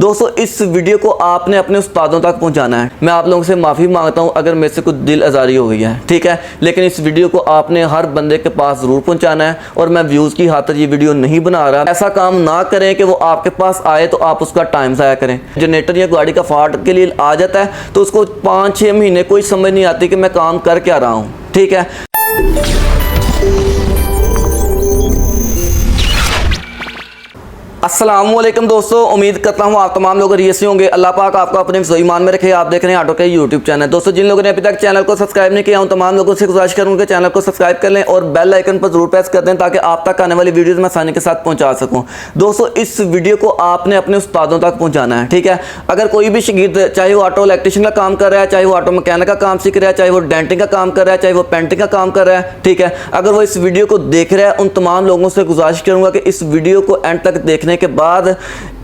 दोस्तों इस वीडियो को आपने अपने उस्तादों तक पहुंचाना है। मैं आप लोगों से माफ़ी मांगता हूं अगर मेरे से कुछ दिल आज़ारी हो गई है, ठीक है, लेकिन इस वीडियो को आपने हर बंदे के पास ज़रूर पहुंचाना है। और मैं व्यूज़ की खातिर ये वीडियो नहीं बना रहा। ऐसा काम ना करें कि वो आपके पास आए तो आप उसका टाइम ज़ाया करें। जनरेटर या गाड़ी का फॉल्ट के लिए आ जाता है तो उसको 5-6 महीने कोई समझ नहीं आती कि मैं काम कर क्या रहा हूँ, ठीक है। अस्सलामुअलैकुम दोस्तों, उम्मीद करता हूँ आप तमाम लोग खैरियत से होंगे। अल्लाह पाक आपको अपने ईमान में रखे। आप देख रहे हैं ऑटो के यूट्यूब चैनल। दोस्तों जिन लोगों ने अभी तक चैनल को सब्सक्राइब नहीं किया, उन तमाम लोगों से गुजारिश करूँगा चैनल को सब्सक्राइब कर लें और बेल आइकन पर जरूर प्रेस कर दें ताकि आप तक आने वाली वीडियोज़ मैं आसानी के साथ पहुँचा सकूँ। दोस्तों इस वीडियो को आपने अपने उस्तादों तक पहुँचाना है, ठीक है। अगर कोई भी शागिर्द, चाहे वो ऑटो इलेक्ट्रीशियन का काम कर रहा है, चाहे वो ऑटो मैकेनिक का काम सीख रहा है, चाहे वो डेंटिंग का काम कर रहा है, चाहे वो पेंटिंग का काम कर रहा है, ठीक है, अगर वो इस वीडियो को देख रहा है, उन तमाम लोगों से गुजारिश करूँगा कि इस वीडियो को एंड तक देखने के बाद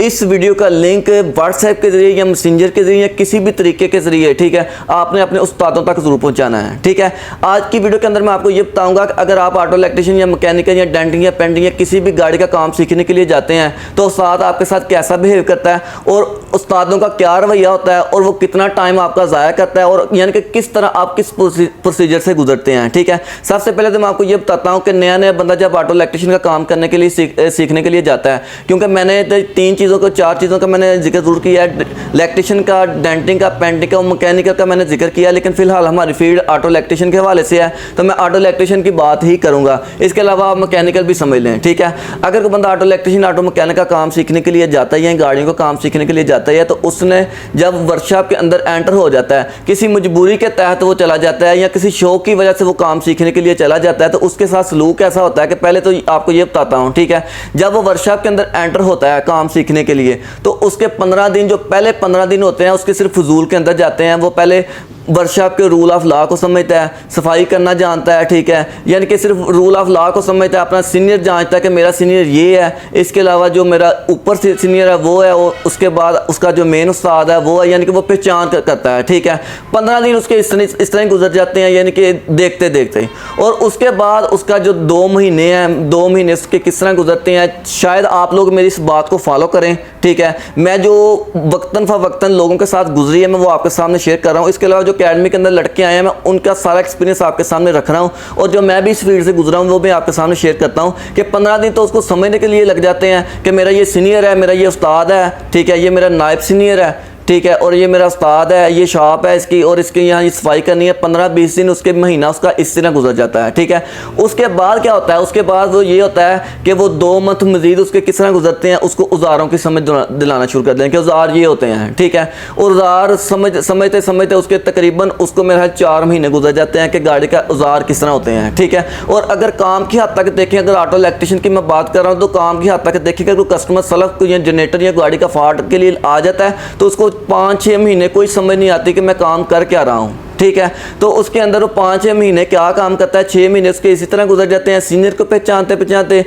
इस वीडियो का लिंक व्हाट्सएप के जरिए या मैसेंजर के जरिए या किसी भी तरीके के जरिए, ठीक है, आपने अपने उस्तादों तक जरूर पहुंचाना है, ठीक है। आज की वीडियो के अंदर मैं आपको ये बताऊंगा कि अगर आप ऑटो इलेक्ट्रीशियन या मैकेनिकल या डेंटिंग या पेंटिंग या किसी भी गाड़ी का काम सीखने के लिए जाते हैं तो उस्ताद आपके साथ कैसा बिहेव करता है और उस्तादों का क्या रवैया होता है और वो कितना टाइम आपका ज़ाया करता है और यानी कि किस तरह आप किस प्रोसीजर से गुजरते हैं, ठीक है। सबसे पहले तो मैं आपको ये बताता हूँ कि नया नया बंदा जब ऑटो इलेक्ट्रीशियन का काम करने के लिए सीखने के लिए जाता है, क्योंकि मैंने 4 चीज़ों का मैंने जिक्र जरूर किया है। इलेक्ट्रीशियन का, डेंटिंग का, पेंटिंग का, मैकेनिकल का मैंने जिक्र किया, लेकिन फिलहाल हमारी फील्ड ऑटो इलेक्ट्रीशियन के हवाले से है तो मैं ऑटो इलेक्ट्रीशियन की बात ही करूंगा। इसके अलावा आप मैकेनिकल भी समझ लें, ठीक है। अगर कोई बंदा ऑटो इलेक्ट्रीशियन, ऑटो मैकेनिक का काम सीखने के लिए जाता है या गाड़ियों का काम सीखने के लिए जाता है तो उसने जब वर्कशॉप के अंदर एंटर हो जाता है, किसी मजबूरी के तहत वो चला जाता है या किसी शौक की वजह से वो काम सीखने के लिए चला जाता है तो उसके साथ सलूक ऐसा होता है कि पहले तो आपको ये बताता हूँ, ठीक है, जब वो वर्कशॉप के अंदर एंटर होता है काम सीखने के लिए तो उसके 15 दिन, जो पहले 15 दिन होते हैं उसके सिर्फ फजूल के अंदर जाते हैं। वो पहले वर्कशॉप के रूल ऑफ लॉ को समझता है, सफाई करना जानता है, ठीक है, यानी कि सिर्फ रूल ऑफ लॉ को समझता है, अपना सीनियर जानता है कि मेरा सीनियर ये है, इसके अलावा जो मेरा ऊपर से सीनियर है वो है, और उसके बाद उसका जो मेन उस्ताद है वो है, यानी कि वो पहचान करता है, ठीक है। 15 दिन उसके इस तरह गुजर जाते हैं, यानी कि देखते देखते। और उसके बाद उसका जो 2 महीने हैं, 2 महीने उसके किस तरह गुजरते हैं, शायद आप लोग मेरी इस बात को फॉलो करें, ठीक है। मैं जो वक्तन फ़वक्तन लोगों के साथ गुजरी है मैं वो आपके सामने शेयर कर रहा हूँ। इसके अलावा जो अकेडमी के अंदर लड़के आए हैं मैं उनका सारा एक्सपीरियंस आपके सामने रख रहा हूँ और जो मैं भी इस फील्ड से गुजरा हूँ वो भी आपके सामने शेयर करता हूँ कि 15 दिन तो उसको समझने के लिए लग जाते हैं कि मेरा ये सीनियर है, मेरा ये उस्ताद है, ठीक है, ये मेरा नायब सीनियर है, ठीक है, और ये मेरा उस्ताद है, ये शॉप है इसकी और इसकी यहाँ ये सफाई करनी है। 15-20 दिन उसके महीना उसका इस तरह गुजर जाता है, ठीक है। उसके बाद क्या होता है, उसके बाद वो ये होता है कि वो 2 मंथ मजीद उसके किस तरह गुजरते हैं, उसको औजारों की समझ दिलाना शुरू कर दें कि औजार ये होते हैं, ठीक है। औजार समझते समझते उसके तकरीबन उसको मेरा 4 महीने गुजर जाते हैं कि गाड़ी का औजार किस तरह होते हैं, ठीक है। और अगर काम की हद तक देखें, अगर ऑटो इलेक्ट्रीशियन की मैं बात कर रहा हूँ तो काम की हद तक देखें कि कस्टमर सलफ या जनरेटर या गाड़ी का फॉल्ट के लिए आ जाता है तो उसको 5-6 महीने कोई समझ नहीं आती कि मैं काम कर क्या रहा हूँ, ठीक है। तो उसके अंदर वो 5-6 महीने क्या काम करता है, 6 महीने उसके इसी तरह गुजर जाते हैं, सीनियर को पहचानते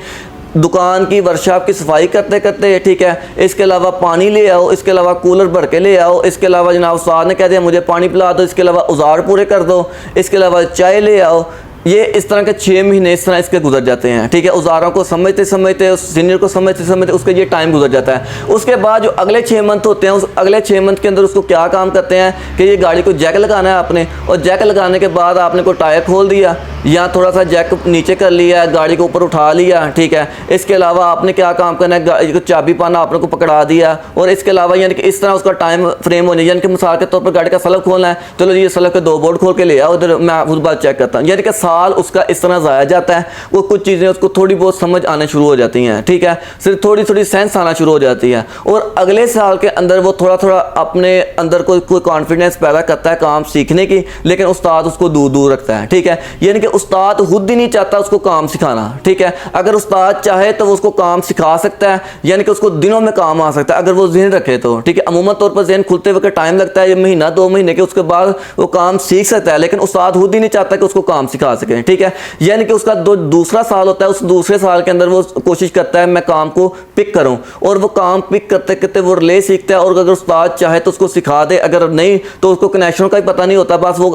दुकान की, वर्कशॉप की सफाई करते करते, ठीक है। इसके अलावा पानी ले आओ, इसके अलावा कूलर भर के ले आओ, इसके अलावा जनाब उस्ताद ने कह दिया मुझे पानी पिला दो, इसके अलावा औजार पूरे कर दो, इसके अलावा चाय ले आओ। ये इस तरह के 6 महीने इस तरह इसके गुजर जाते हैं, ठीक है। औजारों को समझते समझते, उस सीनियर को समझते समझते उसका ये टाइम गुजर जाता है। उसके बाद जो अगले 6 मंथ होते हैं, उस अगले 6 मंथ के अंदर उसको क्या काम करते हैं कि ये गाड़ी को जैक लगाना है आपने, और जैक लगाने के बाद आपने को टायर खोल दिया या थोड़ा सा जैक नीचे कर लिया, गाड़ी को ऊपर उठा लिया, ठीक है। इसके अलावा आपने क्या काम करना है, गाड़ी को चाबी पाना आपने को पकड़ा दिया, और इसके अलावा यानी कि इस तरह उसका टाइम फ्रेम होने, यानी कि मिसाल के तौर पर गाड़ी का सलब खोलना है, चलो ये सलब के 2 बोर्ड खोल के ले आओ उधर, मैं उस बात चेक करता हूँ, यानी कि साल उसका इस तरह ज़ाया जाता है। वो कुछ चीज़ें उसको थोड़ी बहुत समझ आने शुरू हो जाती हैं, ठीक है, सिर्फ थोड़ी थोड़ी सेंस आना शुरू हो जाती है, और अगले साल के अंदर वो थोड़ा थोड़ा अपने अंदर कोई कॉन्फिडेंस पैदा करता है काम सीखने की, लेकिन उस्ताद उसको दूर दूर रखता है, ठीक है। यानी कि उस्ताद खुद ही नहीं चाहता उसको काम सिखाना, ठीक है। अगर उस्ताद चाहे तो वो उसको काम सिखा सकता है, यानी कि उसको दिनों में काम आ सकता है अगर वो ज़हन रखे तो, ठीक है। अमूमन तौर पर ज़हन खुलते वक्त टाइम लगता है, ये महीना 2 महीने के, उसके बाद वो काम सीख सकता है, लेकिन उस्ताद खुद ही नहीं चाहता कि उसको काम सिखा सकें, ठीक है। यानी कि उसका दूसरा साल होता है, उस दूसरे साल के अंदर वो कोशिश करता है मैं काम को पिक करूं, और वो काम पिक करते करते वो रिले सीखता है, और अगर उस्ताद चाहे तो उसको सिखा दे, अगर नहीं तो उसको कनेक्शन का ही पता नहीं होता, बस वो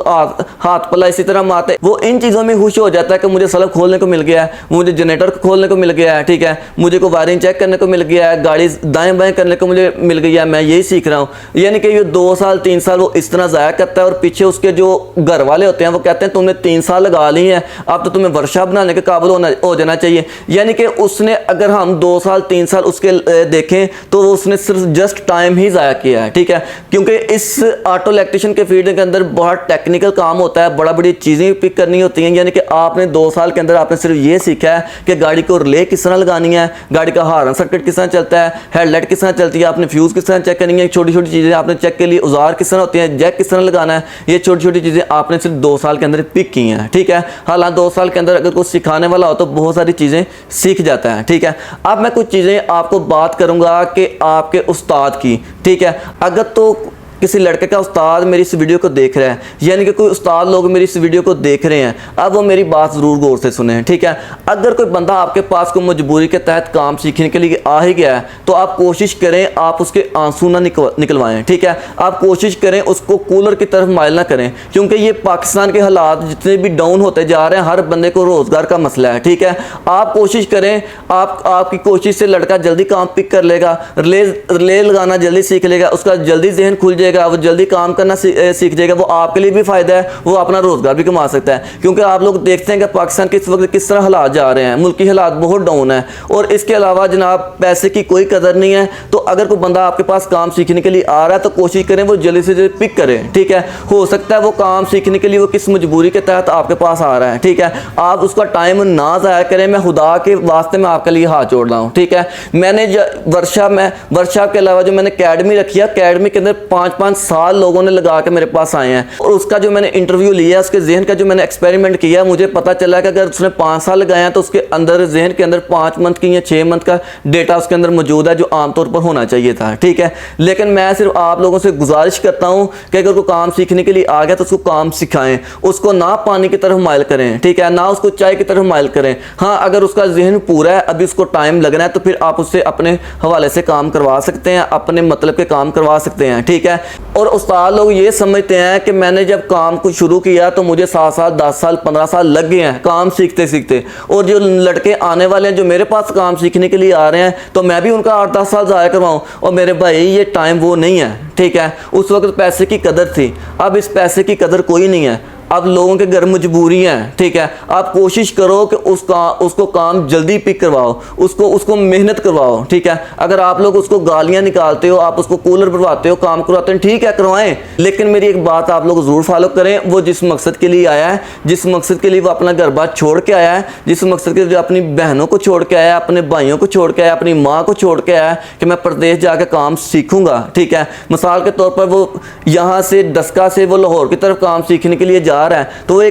हाथ पला इसी तरह मारते। वो इन चीज़ों में खुश हो जाता है कि मुझे सलब खोलने को मिल गया है, मुझे जनरेटर खोलने को मिल गया है, ठीक है, मुझे को वायरिंग चेक करने को मिल गया है, गाड़ी दाएं बाएं करने को मुझे मिल गई है, मैं यही सीख रहा हूँ। यानी कि ये 2 साल 3 साल वो इस तरह ज़ाया करता है, और पीछे उसके जो घर वाले होते हैं वो कहते हैं तुमने 3 साल लगा ली हैं, अब तो तुम्हें वर्कशॉप बनाने के काबिल हो जाना चाहिए। यानी कि उसने, अगर हम 2 साल 3 साल उसके देखें तो उसने सिर्फ जस्ट टाइम ही ज़ाया किया है, ठीक है। क्योंकि इस ऑटो इलेक्ट्रिशियन के फील्ड के अंदर बहुत टेक्निकल काम होता है, बड़ा बड़ी चीज़ें पिक करनी होती हैं। यानी कि आपने 2 साल के अंदर आपने सिर्फ ये सीखा है कि गाड़ी को रिले किस तरह लगानी है, गाड़ी का हॉर्न सर्किट किस तरह चलता है, हेडलाइट किस तरह चलती है, आपने फ्यूज़ किस तरह चेक करनी है, छोटी छोटी चीज़ें आपने चेक के लिए औजार किस तरह होती हैं, जैक किस तरह लगाना है, ये छोटी छोटी चीज़ें आपने सिर्फ 2 साल के अंदर पिक की हैं, ठीक है। हालांकि 2 साल के अंदर अगर कुछ सिखाने वाला हो तो बहुत सारी चीज़ें सीख जाता है, ठीक है। अब मैं कुछ चीज़ें आपको बात करूँगा कि आपके उस्ताद की, ठीक है। अगर तो किसी लड़के का उस्ताद मेरी इस वीडियो को देख रहा है, यानी कि कोई उस्ताद लोग मेरी इस वीडियो को देख रहे हैं, अब वो मेरी बात ज़रूर गौर से सुने, ठीक है। अगर कोई बंदा आपके पास को मजबूरी के तहत काम सीखने के लिए आ ही गया है तो आप कोशिश करें आप उसके आंसू ना निकलवाएं, ठीक है। आप कोशिश करें उसको कूलर की तरफ माइल ना करें, क्योंकि ये पाकिस्तान के हालात जितने भी डाउन होते जा रहे हैं, हर बंदे को रोज़गार का मसला है, ठीक है। आप कोशिश करें, आपकी कोशिश से लड़का जल्दी काम पिक कर लेगा, रिले लगाना जल्दी सीख लेगा, उसका जल्दी जहन खुल जाएगा, वो जल्दी काम करना सीख जाएगा, वो आपके लिए भी फ़ायदा है, वो अपना रोज़गार भी कमा सकता है। क्योंकि आप लोग देखते हैं कि पाकिस्तान के इस वक्त किस तरह हालात जा रहे हैं, मुल्की हालात बहुत डाउन है, और इसके अलावा जनाब पैसे की कोई कदर नहीं है। तो अगर कोई बंदा आपके पास काम सीखने के लिए आ रहा है तो कोशिश करें वो जल्दी से जल्दी पिक करें, ठीक है। हो सकता है वो काम सीखने के लिए वो किस मजबूरी के तहत आपके पास आ रहा है, ठीक है। आप उसका टाइम ना ज़ाया करें, मैं खुदा के वास्ते में आपके लिए हाथ जोड़ रहा हूँ, ठीक है। मैंने वर्कशॉप के अलावा जो मैंने अकेडमी रखी है, अकेडमी के अंदर 5-5 साल लोगों ने लगा के मेरे पास आए हैं, और उसका जो मैंने इंटरव्यू लिया, उसके जहन का जो मैंने एक्सपेरिमेंट किया, मुझे पता चला कि अगर उसने 5 साल लगाए हैं तो उसके अंदर जहन के अंदर 5 मंथ की या 6 मंथ का डेटा उसके अंदर मौजूद है, जो आमतौर पर होना चाहिए था, ठीक है। लेकिन मैं सिर्फ आप लोगों से गुजारिश करता हूं कि अगर कोई काम सीखने के लिए आ गया तो उसको काम सिखाएं, उसको ना पानी की तरफ माइल करें, ठीक है, ना उसको चाय की तरफ माइल करें। हाँ, अगर उसका जहन पूरा है, अभी उसको टाइम लगना है, तो फिर आप उससे अपने हवाले से काम करवा सकते हैं, अपने मतलब के काम करवा सकते हैं, ठीक है। और उस्ताद लोग ये समझते हैं कि मैंने जब काम को शुरू किया तो मुझे 7 साल 10 साल 15 साल लग गए हैं काम सीखते सीखते, और जो लड़के आने वाले हैं जो मेरे पास काम सीखने के लिए आ रहे हैं तो मैं भी उनका 8-10 साल ज़ाया करवाऊँ। और मेरे भाई ये टाइम वो नहीं है, ठीक है। उस वक्त पैसे की कदर थी, अब इस पैसे की कदर कोई नहीं है, अब लोगों के घर मजबूरी हैं, ठीक है। आप कोशिश करो कि उसको काम जल्दी पिक करवाओ, उसको मेहनत करवाओ, ठीक है। अगर आप लोग उसको गालियां निकालते हो, आप उसको कूलर भरवाते हो, काम करवाते हो, ठीक है करवाएं, लेकिन मेरी एक बात आप लोग ज़रूर फॉलो करें, वो जिस मकसद के लिए आया है, जिस मकसद के लिए वो अपना घर बार छोड़ के आया है, जिस मकसद के लिए अपनी बहनों को छोड़ के आया है, अपने भाइयों को छोड़ के आया, अपनी माँ को छोड़ के आया है कि मैं प्रदेश जाकर काम सीखूंगा, ठीक है। मिसाल के तौर पर वो यहाँ से डस्का से वो लाहौर की तरफ काम सीखने के लिए जा रहा है, तो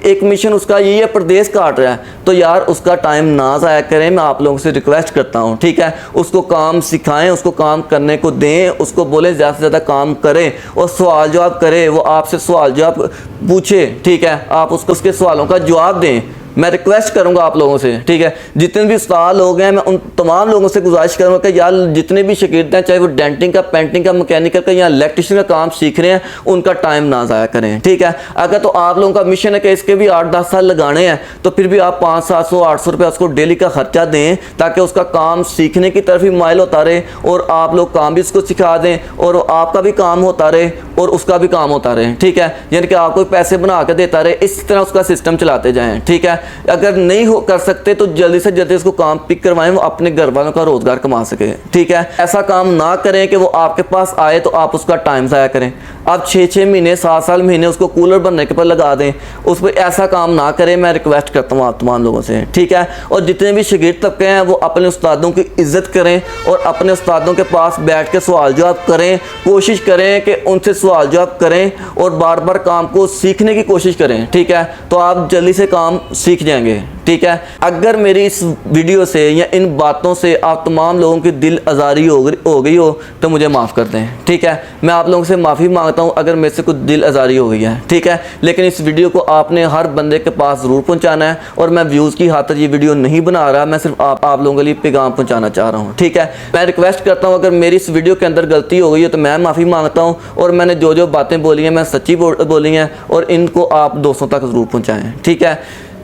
एक मिशन उसका यही है, प्रदेश काट रहा है, तो यार उसका टाइम ना ज़ाया करें। मैं आप लोगों से रिक्वेस्ट करता हूँ, ठीक है। उसको काम सिखाएं, उसको काम करने को दें, उसको बोलें ज़्यादा से ज़्यादा काम करें, और सवाल जवाब करे, वो आपसे सवाल जवाब पूछे, ठीक है, आप उसको उसके सवालों का जवाब दें। मैं रिक्वेस्ट करूंगा आप लोगों से, ठीक है। जितने भी उस्ताद लोग हैं मैं उन तमाम लोगों से गुजारिश करूंगा कि यार जितने भी शागिर्द हैं, चाहे वो डेंटिंग का, पेंटिंग का, मैकेनिकल का या इलेक्ट्रिशियन का काम सीख रहे हैं, उनका टाइम ना ज़ाया करें, ठीक है। अगर तो आप लोगों का मिशन है कि इसके भी 8-10 साल लगाने हैं तो फिर भी आप 500-700-800 रुपये उसको डेली का खर्चा दें, ताकि उसका काम सीखने की तरफ ही माइल होता रहे, और आप लोग काम भी उसको सिखा दें, और आपका भी काम होता रहे और उसका भी काम होता रहे, ठीक है। यानी कि आपको पैसे बना के देता रहे, इस तरह उसका सिस्टम चलाते जाएँ, ठीक है। अगर नहीं कर सकते तो जल्दी से जल्दी उसको काम पिक करवाएं, वो अपने घर वालों का रोजगार कमा सके, ठीक है। ऐसा काम ना करें कि वो आपके पास आए तो आप उसका टाइम ज़ाया करें। आप 6-6 महीने 7 महीने उसको कूलर बनने के पर लगा दें, उस पर ऐसा काम ना करें। मैं रिक्वेस्ट करता हूँ आप तमाम लोगों से, ठीक है। और जितने भी शागिर्द तबके हैं वो अपने उस्तादों की इज्जत करें और अपने उस्तादों के पास बैठ के सवाल जवाब करें, कोशिश करें कि उनसे सवाल जवाब करें और बार बार काम को सीखने की कोशिश करें, ठीक है। तो आप जल्दी से काम सीख सीख जाएंगे। ठीक है, अगर मेरी इस वीडियो से या इन बातों से आप तमाम लोगों की दिल आज़ारी हो गई हो तो मुझे माफ़ कर दें। ठीक है, मैं आप लोगों से माफ़ी मांगता हूँ अगर मेरे से कुछ दिल आज़ारी हो गई है। ठीक है, लेकिन इस वीडियो को आपने हर बंदे के पास ज़रूर पहुँचाना है और मैं व्यूज़ की खातिर ये वीडियो नहीं बना रहा, मैं सिर्फ आप लोगों के लिए पैगाम पहुँचाना चाह रहा हूँ। ठीक है, मैं रिक्वेस्ट करता हूँ अगर मेरी इस वीडियो के अंदर गलती हो गई है तो मैं माफ़ी मांगता हूँ, और मैंने जो जो बातें बोली हैं मैं सच्ची बोली हैं, और इनको आप दोस्तों तक ज़रूर पहुँचाएँ। ठीक है,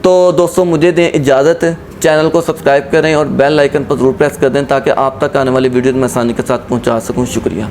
तो दोस्तों मुझे दें इजाज़त, चैनल को सब्सक्राइब करें और बेल आइकन पर ज़रूर प्रेस कर दें ताकि आप तक आने वाली वीडियो में आसानी के साथ पहुंचा सकूं। शुक्रिया।